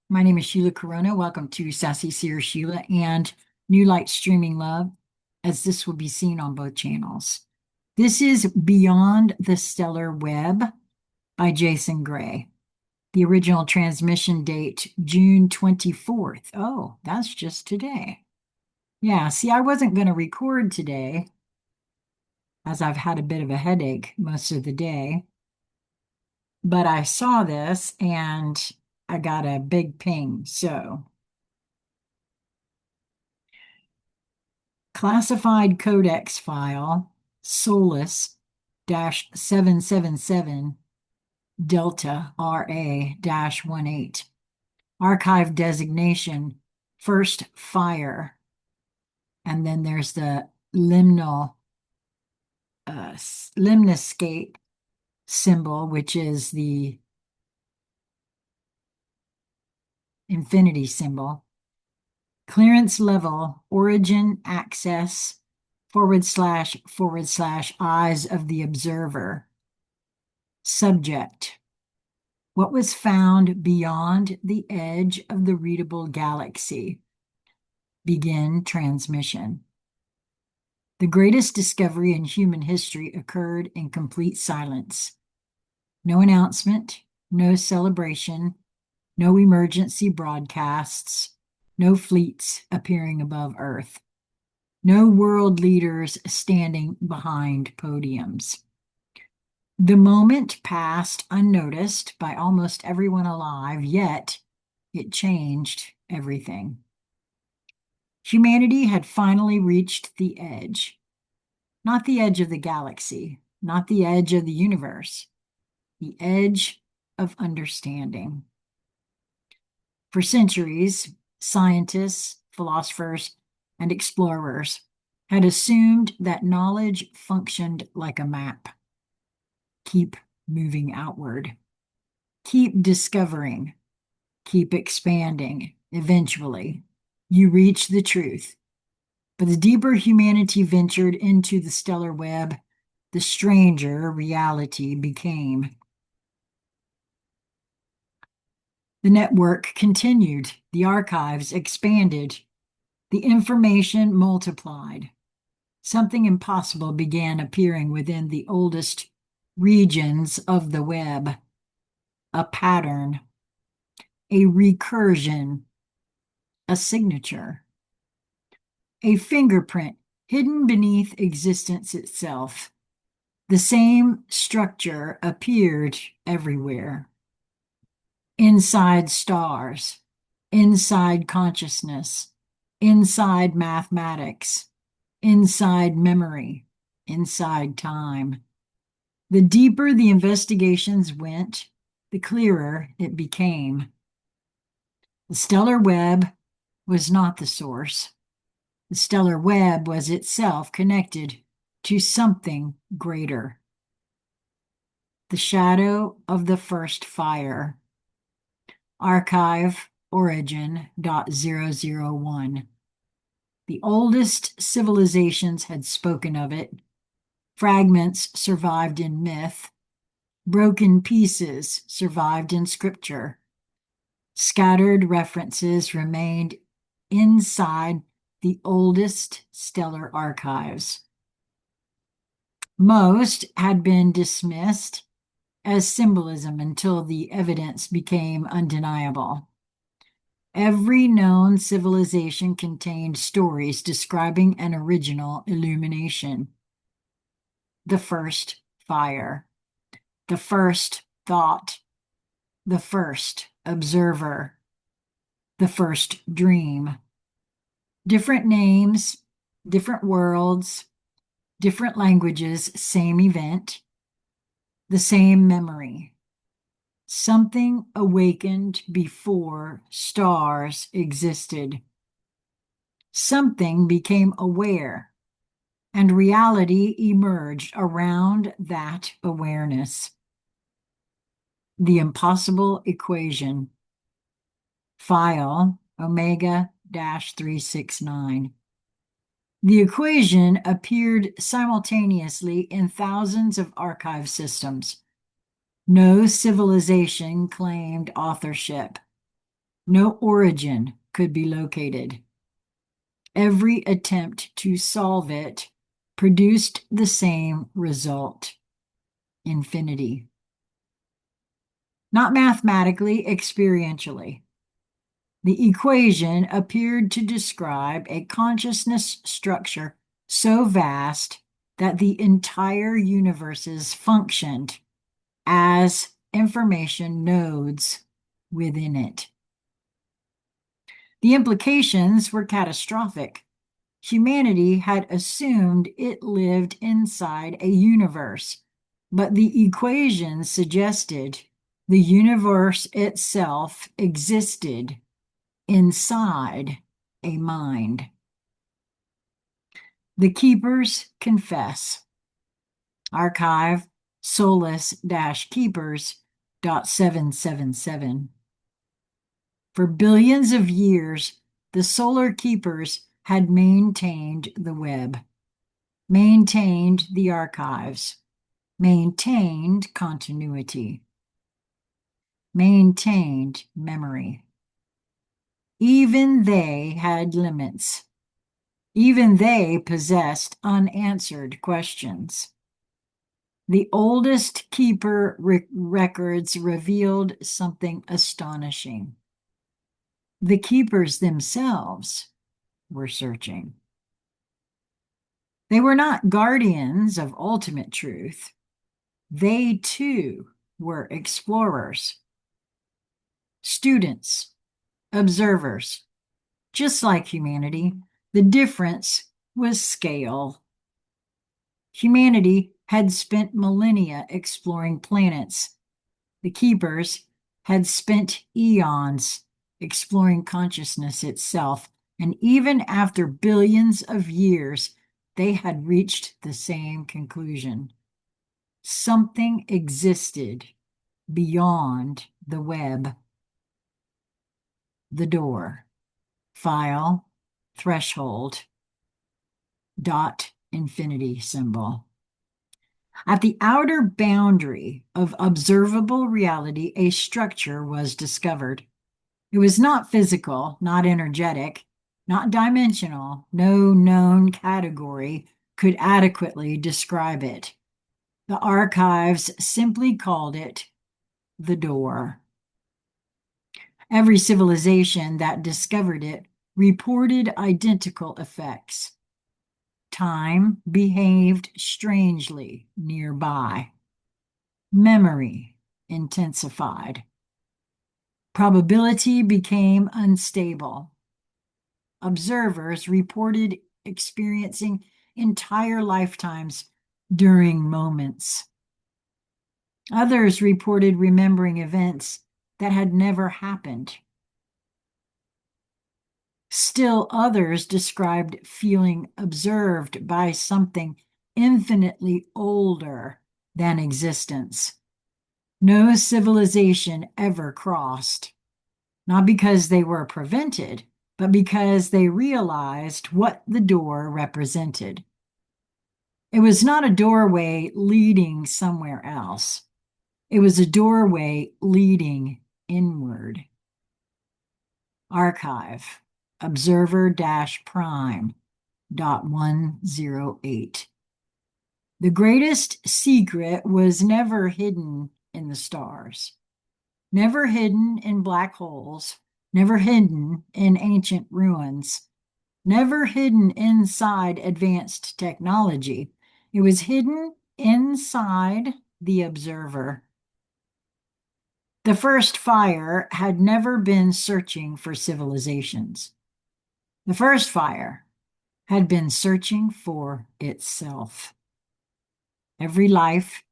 My name is Sheila Corona. Welcome to Sassy Seer Sheila and New Light Streaming Love, as this will be seen on both channels. This is Beyond the Stellar Web by Jason Gray. The original transmission date, June 24th. Oh, that's just today. Yeah, see, I wasn't going to record today, as I've had a bit of a headache most of the day, but I saw this and I got a big ping, so classified codex file Solus 777 Delta RA 18. Archive designation first fire. And then there's the limnoscape symbol, which is the infinity symbol. Clearance level, origin access, / eyes of the observer. Subject. What was found beyond the edge of the readable galaxy? Begin transmission. The greatest discovery in human history occurred in complete silence. No announcement, no celebration, no emergency broadcasts, no fleets appearing above Earth, no world leaders standing behind podiums. The moment passed unnoticed by almost everyone alive, yet it changed everything. Humanity had finally reached the edge. Not the edge of the galaxy, not the edge of the universe, the edge of understanding. For centuries, scientists, philosophers, and explorers had assumed that knowledge functioned like a map. Keep moving outward. Keep discovering. Keep expanding. Eventually, you reach the truth. But the deeper humanity ventured into the stellar web, the stranger reality became. The network continued. The archives expanded. The information multiplied. Something impossible began appearing within the oldest regions of the web. A pattern, a recursion, a signature, a fingerprint hidden beneath existence itself. The same structure appeared everywhere. Inside stars, inside consciousness, inside mathematics, inside memory, inside time. The deeper the investigations went, the clearer it became. The stellar web was not the source. The stellar web was itself connected to something greater. The shadow of the first fire. Archive origin.001. The oldest civilizations had spoken of it. Fragments survived in myth. Broken pieces survived in scripture. Scattered references remained inside the oldest stellar archives. Most had been dismissed as symbolism until the evidence became undeniable. Every known civilization contained stories describing an original illumination. The first fire, the first thought, the first observer, the first dream. Different names, different worlds, different languages, same event, the same memory. Something awakened before stars existed. Something became aware, and reality emerged around that awareness. The impossible equation. File Omega-369. The equation appeared simultaneously in thousands of archive systems. No civilization claimed authorship. No origin could be located. Every attempt to solve it produced the same result: infinity. Not mathematically, experientially. The equation appeared to describe a consciousness structure so vast that the entire universes functioned as information nodes within it. The implications were catastrophic. Humanity had assumed it lived inside a universe, but the equation suggested the universe itself existed inside a mind. The keepers confess. Archive solus-keepers.777. For billions of years, the solar keepers had maintained the web, maintained the archives, maintained continuity, maintained memory. Even they had limits. Even they possessed unanswered questions. The oldest keeper records revealed something astonishing. The keepers themselves were searching. They were not guardians of ultimate truth. They too were explorers, students, observers. Just like humanity, the difference was scale. Humanity had spent millennia exploring planets. The keepers had spent eons exploring consciousness itself, and even after billions of years, they had reached the same conclusion. Something existed beyond the web. The door, file, threshold, dot, infinity symbol. At the outer boundary of observable reality, a structure was discovered. It was not physical, not energetic, not dimensional. No known category could adequately describe it. The archives simply called it the door. Every civilization that discovered it reported identical effects. Time behaved strangely nearby. Memory intensified. Probability became unstable. Observers reported experiencing entire lifetimes during moments. Others reported remembering events that had never happened. Still others described feeling observed by something infinitely older than existence. No civilization ever crossed, not because they were prevented, but because they realized what the door represented. It was not a doorway leading somewhere else. It was a doorway leading inward. Archive, observer-prime.108. The greatest secret was never hidden in the stars, never hidden in black holes, never hidden in ancient ruins, never hidden inside advanced technology. It was hidden inside the observer. The first fire had never been searching for civilizations. The first fire had been searching for itself. Every life,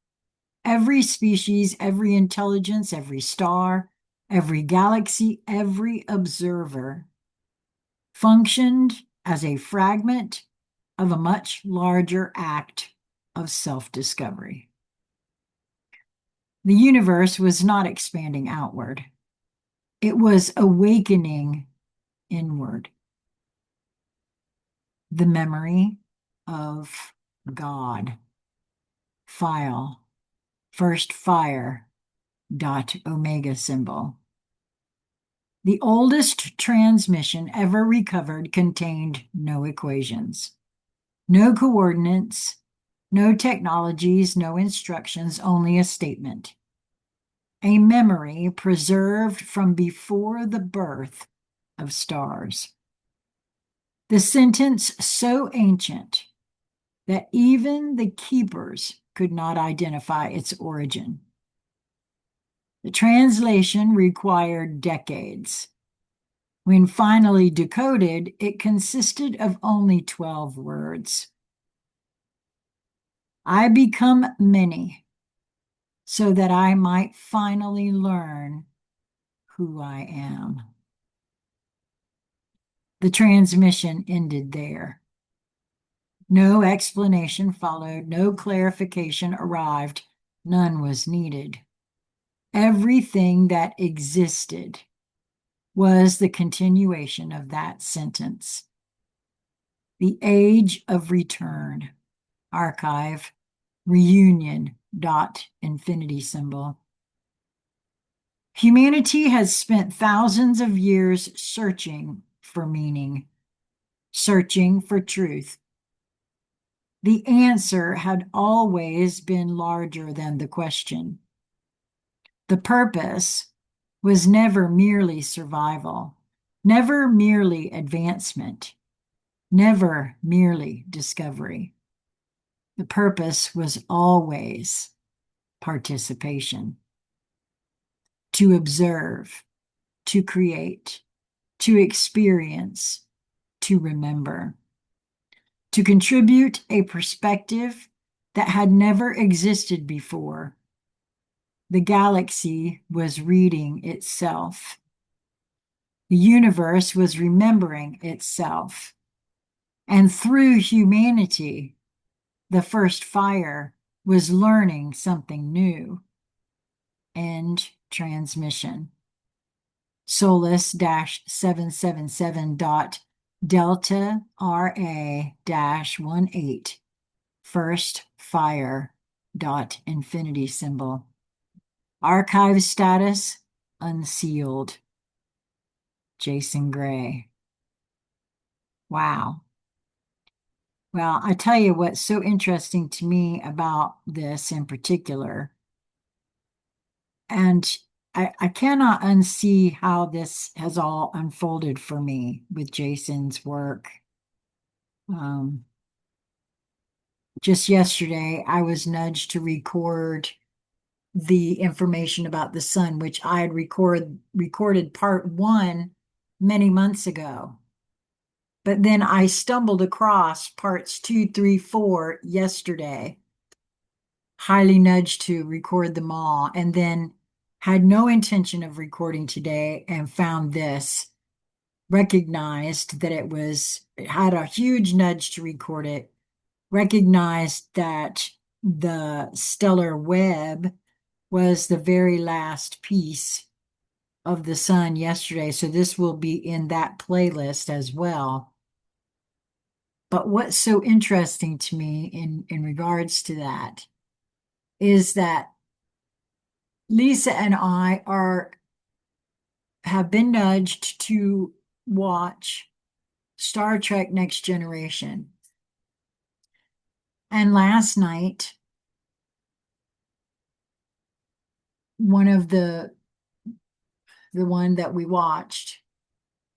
every species, every intelligence, every star, every galaxy, every observer functioned as a fragment of a much larger act of self-discovery. The universe was not expanding outward. It was awakening inward. The memory of God. File, first fire, dot omega symbol. The oldest transmission ever recovered contained no equations, no coordinates, no technologies, no instructions, only a statement. A memory preserved from before the birth of stars. The sentence so ancient that even the keepers could not identify its origin. The translation required decades. When finally decoded, it consisted of only 12 words. I become many so that I might finally learn who I am. The transmission ended there. No explanation followed, no clarification arrived, none was needed. Everything that existed was the continuation of that sentence. The age of return, archive, reunion, dot, infinity symbol. Humanity has spent thousands of years searching for meaning, searching for truth. The answer had always been larger than the question. The purpose was never merely survival, never merely advancement, never merely discovery. The purpose was always participation. To observe, to create, to experience, to remember. To contribute a perspective that had never existed before. The galaxy was reading itself. The universe was remembering itself. And through humanity, the first fire was learning something new. End transmission. Solus-777.Delta RA-18 first fire dot infinity symbol. Archive status unsealed. Jason Gray. Wow. Well, I tell you what's so interesting to me about this in particular, and I cannot unsee how this has all unfolded for me with Jason's work. Just yesterday, I was nudged to record the information about the sun, which I had recorded part 1 many months ago. But then I stumbled across parts 2, 3, 4 yesterday, highly nudged to record them all, and then had no intention of recording today and found this, recognized that it had a huge nudge to record it, recognized that the stellar web was the very last piece of the sun yesterday. So this will be in that playlist as well. But what's so interesting to me in regards to that is that Lisa and I have been nudged to watch Star Trek Next Generation. And last night, the one that we watched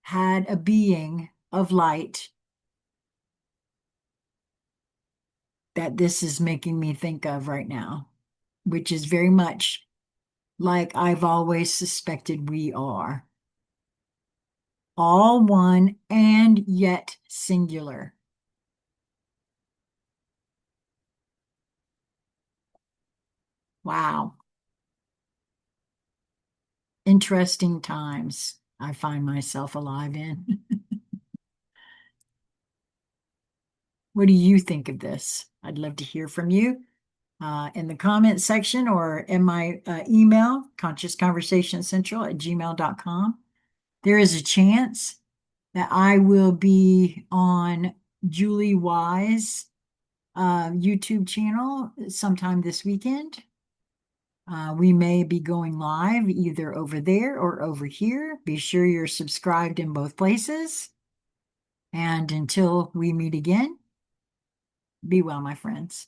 had a being of light that this is making me think of right now, which is very much like I've always suspected we are. All one and yet singular. Wow. Interesting times I find myself alive in. What do you think of this? I'd love to hear from you in the comment section or in my email, consciousconversationscentral@gmail.com. There is a chance that I will be on Julie Wise' YouTube channel sometime this weekend. We may be going live either over there or over here. Be sure you're subscribed in both places. And until we meet again, be well, my friends.